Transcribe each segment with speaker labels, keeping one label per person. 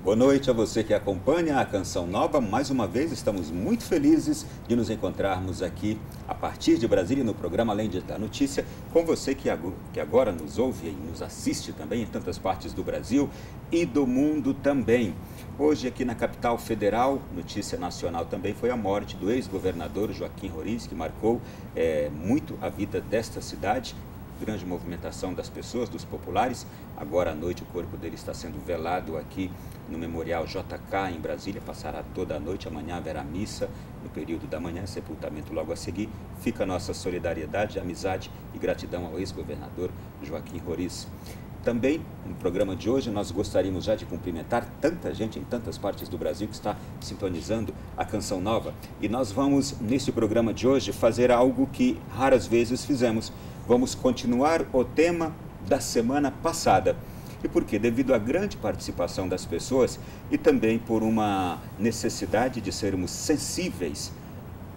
Speaker 1: Boa noite a você que acompanha a Canção Nova. Mais uma vez, estamos muito felizes de nos encontrarmos aqui a partir de Brasília no programa Além da Notícia, com você que agora nos ouve e nos assiste também em tantas partes do Brasil e do mundo também. Hoje aqui na capital federal, notícia nacional também, foi a morte do ex-governador Joaquim Roriz, que marcou muito a vida desta cidade. Grande movimentação das pessoas, dos populares. Agora à noite o corpo dele está sendo velado aqui no Memorial JK em Brasília, passará toda a noite. Amanhã haverá missa no período da manhã, sepultamento logo a seguir. Fica a nossa solidariedade, amizade e gratidão ao ex-governador Joaquim Roriz. Também, no programa de hoje, nós gostaríamos já de cumprimentar tanta gente em tantas partes do Brasil que está sintonizando a Canção Nova. E nós vamos, neste programa de hoje, fazer algo que raras vezes fizemos. Vamos continuar o tema da semana passada. E por quê? Devido à grande participação das pessoas e também por uma necessidade de sermos sensíveis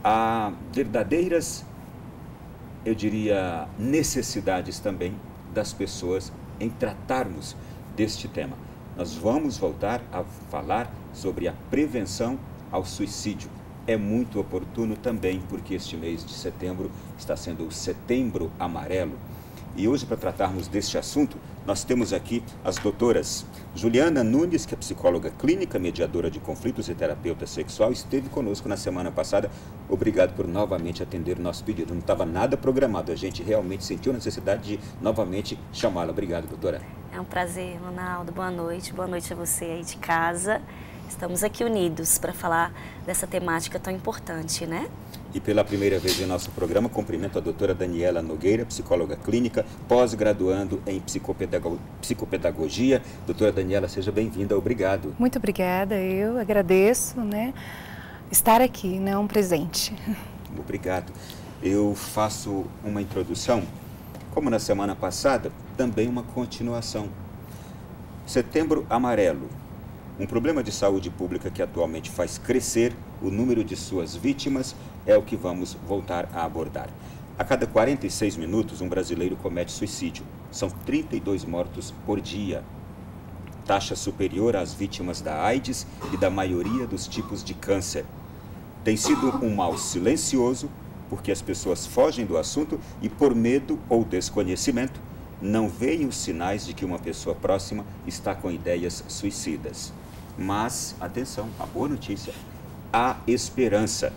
Speaker 1: a verdadeiras, eu diria, necessidades também das pessoas em tratarmos deste tema. Nós vamos voltar a falar sobre a prevenção ao suicídio. É muito oportuno também, porque este mês de setembro está sendo o Setembro Amarelo. E hoje, para tratarmos deste assunto, nós temos aqui as doutoras Juliana Nunes, que é psicóloga clínica, mediadora de conflitos e terapeuta sexual, esteve conosco na semana passada. Obrigado por novamente atender o nosso pedido. Não estava nada programado, a gente realmente sentiu a necessidade de novamente chamá-la. Obrigado, doutora.
Speaker 2: É um prazer, Ronaldo. Boa noite a você aí de casa. Estamos aqui unidos para falar dessa temática tão importante, né?
Speaker 1: E pela primeira vez em nosso programa, cumprimento a doutora Daniela Nogueira, psicóloga clínica, pós-graduando em psicopedagogia. Doutora Daniela, seja bem-vinda, obrigado.
Speaker 3: Muito obrigada, eu agradeço, né? Estar aqui, né? Um presente.
Speaker 1: Obrigado. Eu faço uma introdução, como na semana passada, também uma continuação. Setembro Amarelo. Um problema de saúde pública que atualmente faz crescer o número de suas vítimas é o que vamos voltar a abordar. A cada 46 minutos, um brasileiro comete suicídio. São 32 mortos por dia. Taxa superior às vítimas da AIDS e da maioria dos tipos de câncer. Tem sido um mal silencioso, porque as pessoas fogem do assunto e, por medo ou desconhecimento, não veem os sinais de que uma pessoa próxima está com ideias suicidas. Mas, atenção, a boa notícia, há esperança.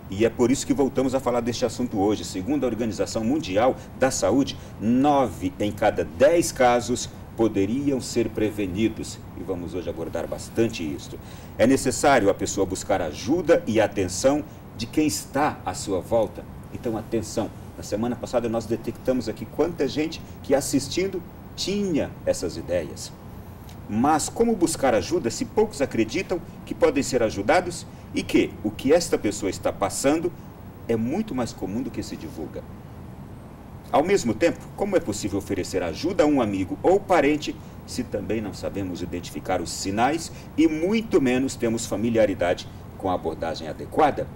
Speaker 1: E é por isso que voltamos a falar deste assunto hoje. Segundo a Organização Mundial da Saúde, 9 em cada 10 casos poderiam ser prevenidos. E vamos hoje abordar bastante isso. É necessário a pessoa buscar ajuda e atenção de quem está à sua volta. Então, atenção. Na semana passada nós detectamos aqui quanta gente que assistindo tinha essas ideias. Mas como buscar ajuda se poucos acreditam que podem ser ajudados e que o que esta pessoa está passando é muito mais comum do que se divulga? Ao mesmo tempo, como é possível oferecer ajuda a um amigo ou parente se também não sabemos identificar os sinais e muito menos temos familiaridade com a abordagem adequada?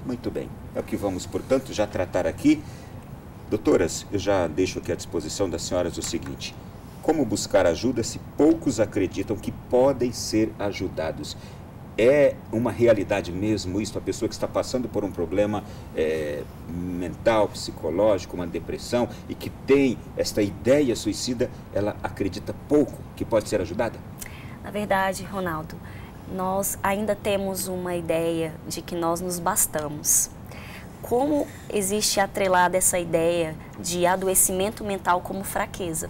Speaker 1: Muito bem, é o que vamos, portanto, já tratar aqui. Doutoras, eu já deixo aqui à disposição das senhoras o seguinte: como buscar ajuda se poucos acreditam que podem ser ajudados? É uma realidade mesmo isso? A pessoa que está passando por um problema mental, psicológico, uma depressão e que tem esta ideia suicida, ela acredita pouco que pode ser ajudada?
Speaker 2: Na verdade, Ronaldo, nós ainda temos uma ideia de que nós nos bastamos. Como existe atrelada essa ideia de adoecimento mental como fraqueza?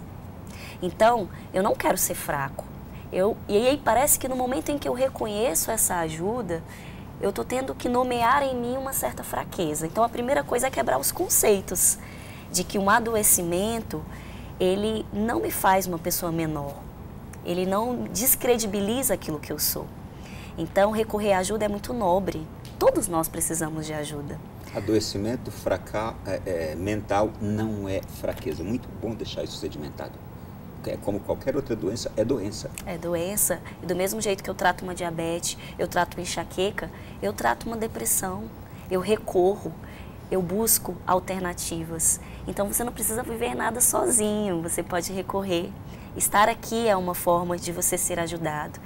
Speaker 2: Então, eu não quero ser fraco. E aí parece que no momento em que eu reconheço essa ajuda, eu estou tendo que nomear em mim uma certa fraqueza. Então, a primeira coisa é quebrar os conceitos de que um adoecimento, ele não me faz uma pessoa menor. Ele não descredibiliza aquilo que eu sou. Então, recorrer à ajuda é muito nobre. Todos nós precisamos de ajuda.
Speaker 1: Adoecimento mental não é fraqueza. Muito bom deixar isso sedimentado. Como qualquer outra doença, é doença.
Speaker 2: É doença. E do mesmo jeito que eu trato uma diabetes, eu trato uma enxaqueca, eu trato uma depressão. Eu recorro, eu busco alternativas. Então, você não precisa viver nada sozinho, você pode recorrer. Estar aqui é uma forma de você ser ajudado.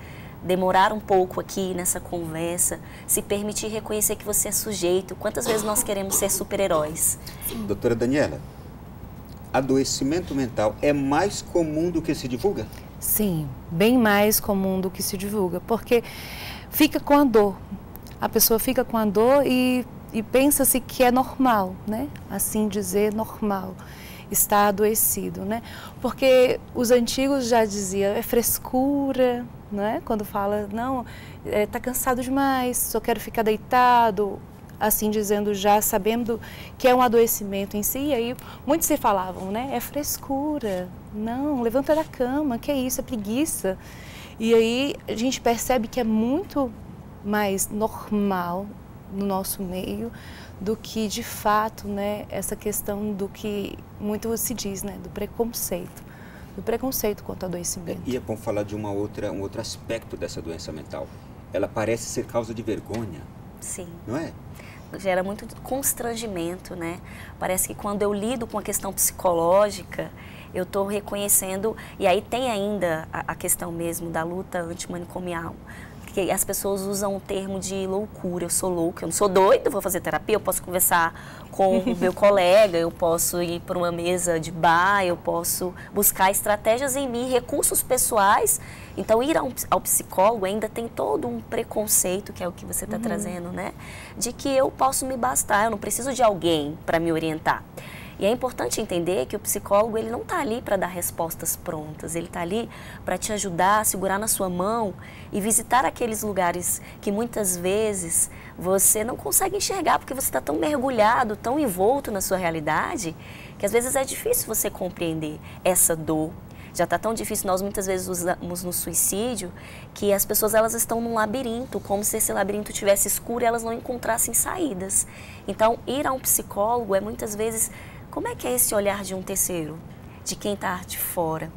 Speaker 2: demorar um pouco aqui nessa conversa, se permitir reconhecer que você é sujeito. Quantas vezes nós queremos ser super-heróis?
Speaker 1: Doutora Daniela, adoecimento mental é mais comum do que se divulga?
Speaker 3: Sim, bem mais comum do que se divulga, porque fica com a dor. A pessoa fica com a dor e pensa-se que é normal, né? Assim dizer, normal. Está adoecido, né? Porque os antigos já diziam, é frescura, né? Quando fala, não, tá cansado demais, só quero ficar deitado, assim dizendo, já sabendo que é um adoecimento em si. E aí muitos se falavam, né? É frescura, não, levanta da cama, que é isso, é preguiça. E aí a gente percebe que é muito mais normal no nosso meio do que, de fato, né, essa questão do que muito se diz, né, do preconceito quanto ao adoecimento.
Speaker 1: E é bom falar de um outro aspecto dessa doença mental. Ela parece ser causa de vergonha.
Speaker 2: Sim.
Speaker 1: Não é?
Speaker 2: Gera muito constrangimento, né? Parece que quando eu lido com a questão psicológica, eu estou reconhecendo, e aí tem ainda a questão mesmo da luta antimanicomial, que as pessoas usam o termo de loucura. Eu sou louca, eu não sou doida, vou fazer terapia, eu posso conversar com o meu colega, eu posso ir para uma mesa de bar, eu posso buscar estratégias em mim, recursos pessoais. Então, ir ao psicólogo ainda tem todo um preconceito, que é o que você está trazendo, né? De que eu posso me bastar, eu não preciso de alguém para me orientar. E é importante entender que o psicólogo, ele não está ali para dar respostas prontas, ele está ali para te ajudar a segurar na sua mão e visitar aqueles lugares que muitas vezes você não consegue enxergar, porque você está tão mergulhado, tão envolto na sua realidade, que às vezes é difícil você compreender essa dor. Já está tão difícil, nós muitas vezes usamos no suicídio, que as pessoas elas estão num labirinto, como se esse labirinto tivesse escuro e elas não encontrassem saídas. Então, ir a um psicólogo é muitas vezes, como é que é esse olhar de um terceiro, de quem está de fora?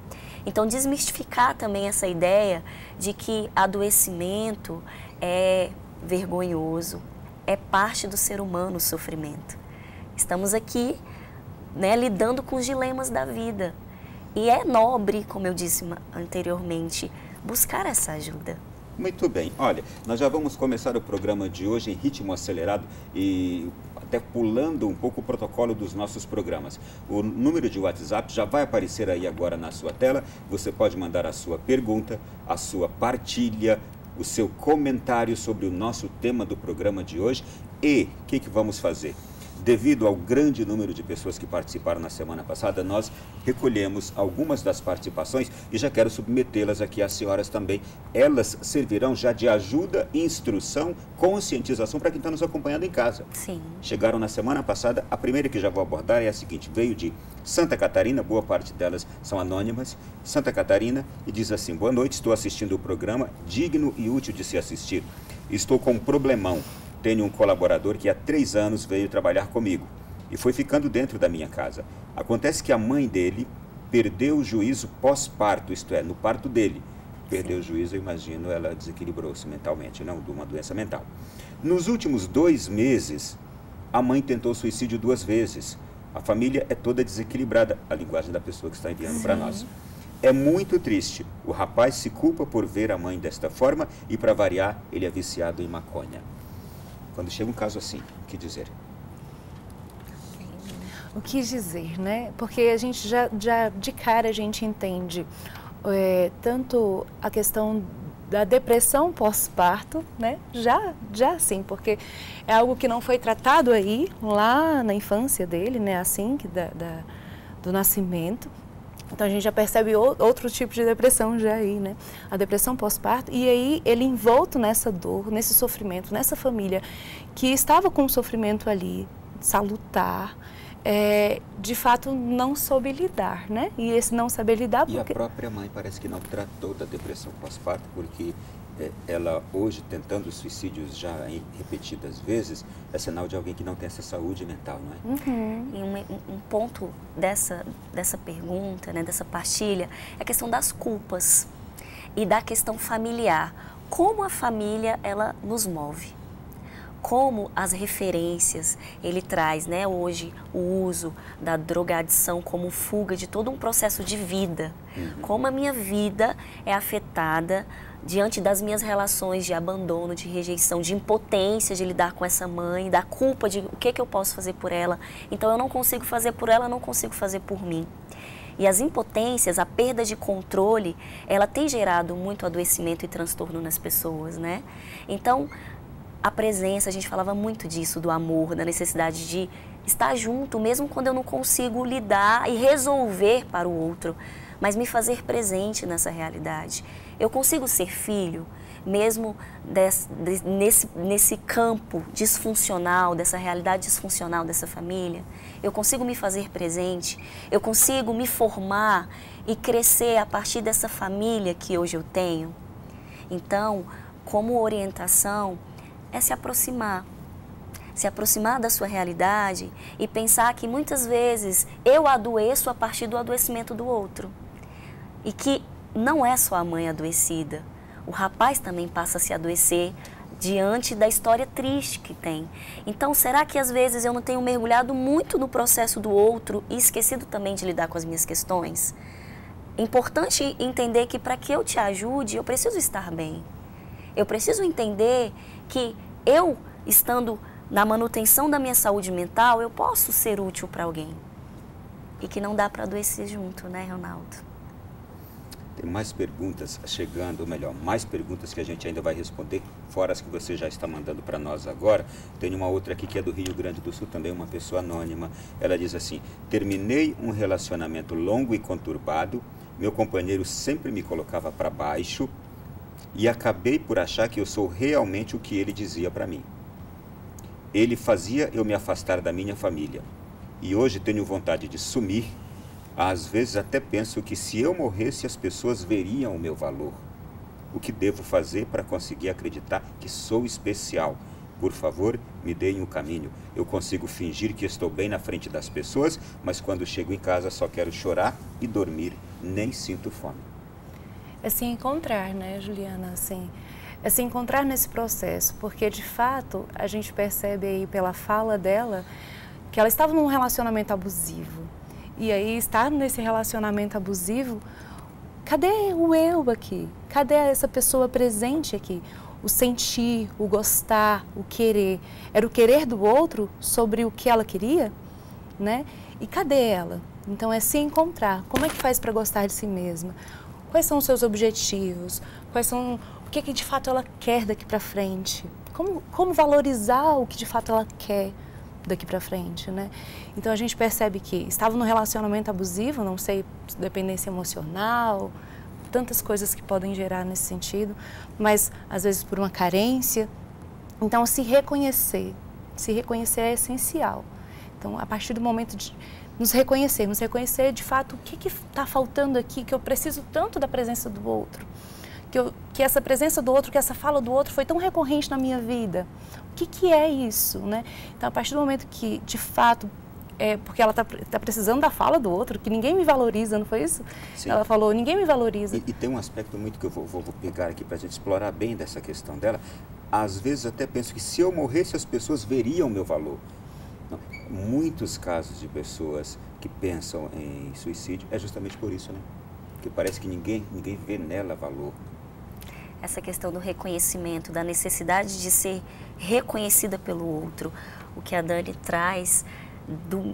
Speaker 2: Então, desmistificar também essa ideia de que adoecimento é vergonhoso, é parte do ser humano o sofrimento. Estamos aqui, né, lidando com os dilemas da vida. E é nobre, como eu disse anteriormente, buscar essa ajuda.
Speaker 1: Muito bem. Olha, nós já vamos começar o programa de hoje em ritmo acelerado e até pulando um pouco o protocolo dos nossos programas. O número de WhatsApp já vai aparecer aí agora na sua tela. Você pode mandar a sua pergunta, a sua partilha, o seu comentário sobre o nosso tema do programa de hoje. E o que vamos fazer? Devido ao grande número de pessoas que participaram na semana passada, nós recolhemos algumas das participações e já quero submetê-las aqui às senhoras também. Elas servirão já de ajuda, instrução, conscientização para quem está nos acompanhando em casa.
Speaker 2: Sim.
Speaker 1: Chegaram na semana passada, a primeira que já vou abordar é a seguinte, veio de Santa Catarina, boa parte delas são anônimas, Santa Catarina, e diz assim: boa noite, estou assistindo o programa, digno e útil de se assistir. Estou com um problemão. Tenho um colaborador que há 3 anos veio trabalhar comigo e foi ficando dentro da minha casa. Acontece que a mãe dele perdeu o juízo pós-parto, isto é, no parto dele. Perdeu o juízo, eu imagino, ela desequilibrou-se mentalmente, não de uma doença mental. Nos últimos 2 meses, a mãe tentou suicídio 2 vezes. A família é toda desequilibrada, a linguagem da pessoa que está enviando para nós. É muito triste. O rapaz se culpa por ver a mãe desta forma e, para variar, ele é viciado em maconha. Quando chega um caso assim, o que dizer?
Speaker 3: O que dizer, né? Porque a gente já de cara a gente entende tanto a questão da depressão pós-parto, né? Já sim, porque é algo que não foi tratado aí, lá na infância dele, né? Assim, que do nascimento. Então a gente já percebe outro tipo de depressão já aí, né? A depressão pós-parto, e aí ele envolto nessa dor, nesse sofrimento, nessa família que estava com o sofrimento ali, salutar, de fato não soube lidar, né? E esse não saber lidar porque...
Speaker 1: E a própria mãe parece que não tratou da depressão pós-parto, porque ela hoje, tentando suicídios já em repetidas vezes, é sinal de alguém que não tem essa saúde mental, não é?
Speaker 2: Uhum. E um ponto dessa pergunta, né, dessa partilha, é a questão das culpas e da questão familiar. Como a família, ela nos move. Como as referências ele traz, né, hoje o uso da drogadição como fuga de todo um processo de vida. Como a minha vida é afetada diante das minhas relações de abandono, de rejeição, de impotência de lidar com essa mãe, da culpa de o que eu posso fazer por ela. Então eu não consigo fazer por ela, não consigo fazer por mim. E as impotências, a perda de controle, ela tem gerado muito adoecimento e transtorno nas pessoas, né? Então, a presença, a gente falava muito disso, do amor, da necessidade de estar junto, mesmo quando eu não consigo lidar e resolver para o outro, mas me fazer presente nessa realidade. Eu consigo ser filho, mesmo nesse campo disfuncional, dessa realidade disfuncional dessa família. Eu consigo me fazer presente, eu consigo me formar e crescer a partir dessa família que hoje eu tenho. Então, como orientação, é se aproximar da sua realidade e pensar que muitas vezes eu adoeço a partir do adoecimento do outro. E que não é só a mãe adoecida, o rapaz também passa a se adoecer diante da história triste que tem. Então, será que às vezes eu não tenho mergulhado muito no processo do outro e esquecido também de lidar com as minhas questões? É importante entender que para que eu te ajude, eu preciso estar bem. Eu preciso entender que eu, estando na manutenção da minha saúde mental, eu posso ser útil para alguém. E que não dá para adoecer junto, né, Ronaldo?
Speaker 1: Tem mais perguntas chegando, ou melhor, mais perguntas que a gente ainda vai responder, fora as que você já está mandando para nós agora. Tem uma outra aqui que é do Rio Grande do Sul, também uma pessoa anônima. Ela diz assim: terminei um relacionamento longo e conturbado, meu companheiro sempre me colocava para baixo e acabei por achar que eu sou realmente o que ele dizia para mim. Ele fazia eu me afastar da minha família e hoje tenho vontade de sumir. Às vezes até penso que se eu morresse as pessoas veriam o meu valor. O que devo fazer para conseguir acreditar que sou especial? Por favor, me deem um caminho. Eu consigo fingir que estou bem na frente das pessoas, mas quando chego em casa só quero chorar e dormir, nem sinto fome.
Speaker 3: É se encontrar, né, Juliana? Assim, é se encontrar nesse processo, porque de fato a gente percebe aí pela fala dela que ela estava num relacionamento abusivo. E aí, estar nesse relacionamento abusivo, cadê o eu aqui? Cadê essa pessoa presente aqui? O sentir, o gostar, o querer. Era o querer do outro sobre o que ela queria, né? E cadê ela? Então, é se encontrar. Como é que faz para gostar de si mesma? Quais são os seus objetivos? O que de fato ela quer daqui para frente? Como valorizar o que de fato ela quer daqui para frente, né? Então a gente percebe que estava num relacionamento abusivo, não sei, dependência emocional, tantas coisas que podem gerar nesse sentido, mas às vezes por uma carência. Então se reconhecer é essencial. Então a partir do momento de nos reconhecer de fato o que está faltando aqui, que eu preciso tanto da presença do outro, que essa presença do outro, que essa fala do outro foi tão recorrente na minha vida. O que é isso, né? Então, a partir do momento que, de fato, porque ela tá precisando da fala do outro, que ninguém me valoriza, não foi isso? Sim. Ela falou, ninguém me valoriza.
Speaker 1: E tem um aspecto muito que eu vou pegar aqui para a gente explorar bem dessa questão dela. Às vezes até penso que se eu morresse as pessoas veriam o meu valor. Não, muitos casos de pessoas que pensam em suicídio é justamente por isso, né? Porque parece que ninguém vê nela valor.
Speaker 2: Essa questão do reconhecimento, da necessidade de ser reconhecida pelo outro. O que a Dani traz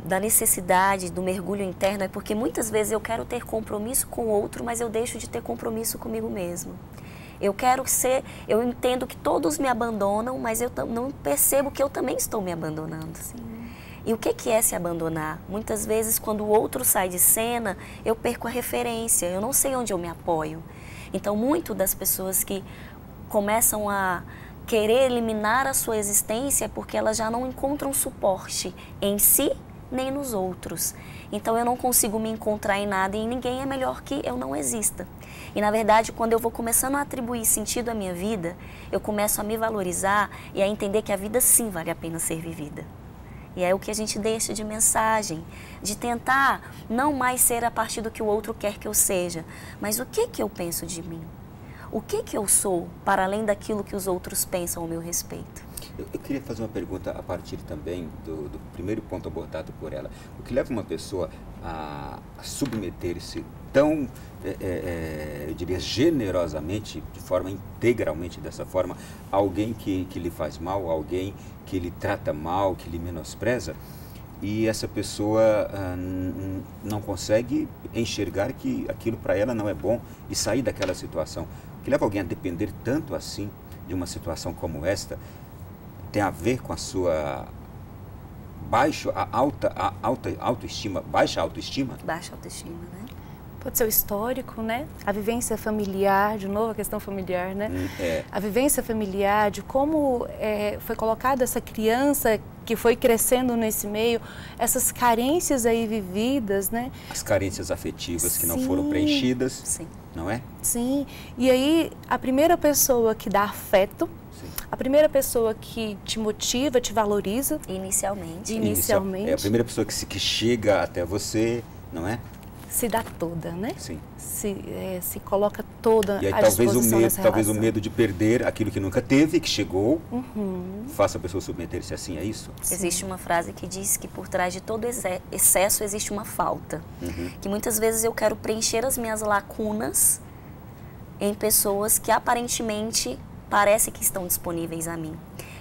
Speaker 2: da necessidade do mergulho interno é porque muitas vezes eu quero ter compromisso com o outro, mas eu deixo de ter compromisso comigo mesmo. Eu entendo que todos me abandonam, mas eu não percebo que eu também estou me abandonando. Sim. E o que é se abandonar? Muitas vezes, quando o outro sai de cena, eu perco a referência, eu não sei onde eu me apoio. Então, muito das pessoas que começam a querer eliminar a sua existência é porque elas já não encontram suporte em si nem nos outros. Então, eu não consigo me encontrar em nada e em ninguém, é melhor que eu não exista. E, na verdade, quando eu vou começando a atribuir sentido à minha vida, eu começo a me valorizar e a entender que a vida sim vale a pena ser vivida. E é o que a gente deixa de mensagem, de tentar não mais ser a partir do que o outro quer que eu seja, mas o que eu penso de mim? O que eu sou, para além daquilo que os outros pensam ao meu respeito?
Speaker 1: Eu queria fazer uma pergunta a partir também do primeiro ponto abordado por ela. O que leva uma pessoa a submeter-se tão, eu diria, generosamente, de forma integralmente dessa forma, alguém que lhe faz mal, alguém que lhe trata mal, que lhe menospreza, e essa pessoa não consegue enxergar que aquilo para ela não é bom e sair daquela situação. O que leva alguém a depender tanto assim de uma situação como esta tem a ver com a sua baixa autoestima. Baixa autoestima,
Speaker 2: né?
Speaker 3: Pode ser o histórico, né? A vivência familiar, de novo a questão familiar, né? A vivência familiar, de como foi colocada essa criança que foi crescendo nesse meio, essas carências aí vividas, né?
Speaker 1: As carências afetivas que não
Speaker 3: Sim.
Speaker 1: foram preenchidas,
Speaker 2: Sim.
Speaker 1: não é?
Speaker 3: Sim, e aí a primeira pessoa que dá afeto, a primeira pessoa que te motiva, te valoriza.
Speaker 2: Inicialmente.
Speaker 1: É a primeira pessoa que chega até você, não é?
Speaker 3: Se dá toda, né?
Speaker 1: Sim.
Speaker 3: Se coloca toda
Speaker 1: e aí,
Speaker 3: à disposição nessa
Speaker 1: talvez o
Speaker 3: relação.
Speaker 1: medo de perder aquilo que nunca teve, que chegou, faça a pessoa submeter-se assim, é isso?
Speaker 2: Existe uma frase que diz que por trás de todo excesso existe uma falta. Que muitas vezes eu quero preencher as minhas lacunas em pessoas que aparentemente parece que estão disponíveis a mim.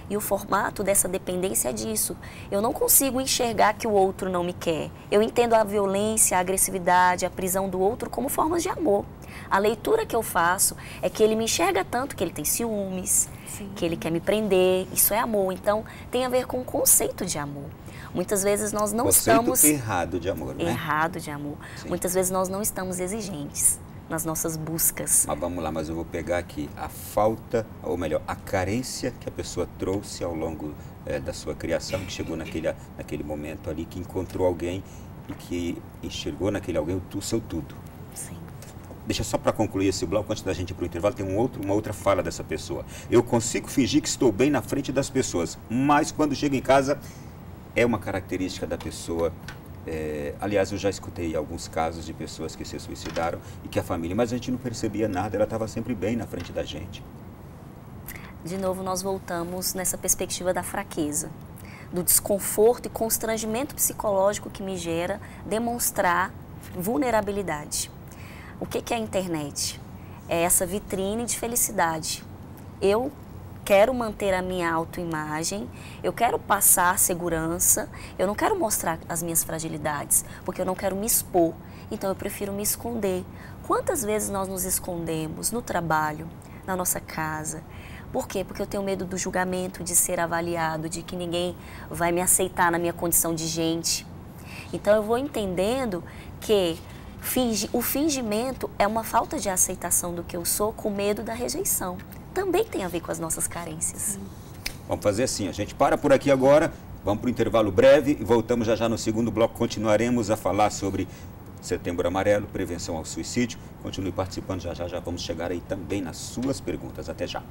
Speaker 2: E o formato dessa dependência é disso. Eu não consigo enxergar que o outro não me quer. Eu entendo a violência, a agressividade, a prisão do outro como formas de amor. A leitura que eu faço é que ele me enxerga tanto que ele tem ciúmes, que ele quer me prender. Isso é amor. Então, tem a ver com o conceito de amor. Muitas vezes nós não estamos...
Speaker 1: errado de amor, né?
Speaker 2: Errado de amor.
Speaker 1: Sim.
Speaker 2: Muitas vezes nós não estamos exigentes nas nossas buscas.
Speaker 1: Mas vamos lá, mas eu vou pegar aqui a falta, ou melhor, a carência que a pessoa trouxe ao longo da sua criação, que chegou naquele momento ali, que encontrou alguém e que enxergou naquele alguém o seu tudo.
Speaker 2: Sim.
Speaker 1: Deixa só para concluir esse bloco, antes da gente ir para o intervalo, tem uma outra fala dessa pessoa. Eu consigo fingir que estou bem na frente das pessoas, mas quando chego em casa, é uma característica da pessoa. Aliás, eu já escutei alguns casos de pessoas que se suicidaram e que a família, mas a gente não percebia nada, ela estava sempre bem na frente da gente.
Speaker 2: De novo, nós voltamos nessa perspectiva da fraqueza, do desconforto e constrangimento psicológico que me gera demonstrar vulnerabilidade. O que é a internet? É essa vitrine de felicidade. Eu quero manter a minha autoimagem, eu quero passar segurança, eu não quero mostrar as minhas fragilidades, porque eu não quero me expor, então eu prefiro me esconder. Quantas vezes nós nos escondemos no trabalho, na nossa casa? Por quê? Porque eu tenho medo do julgamento, de ser avaliado, de que ninguém vai me aceitar na minha condição de gente. Então eu vou entendendo que o fingimento é uma falta de aceitação do que eu sou com medo da rejeição. Também tem a ver com as nossas carências.
Speaker 1: Vamos fazer assim, a gente para por aqui agora, vamos para o intervalo breve e voltamos já no segundo bloco. Continuaremos a falar sobre Setembro Amarelo, prevenção ao suicídio. Continue participando, já vamos chegar aí também nas suas perguntas. Até já.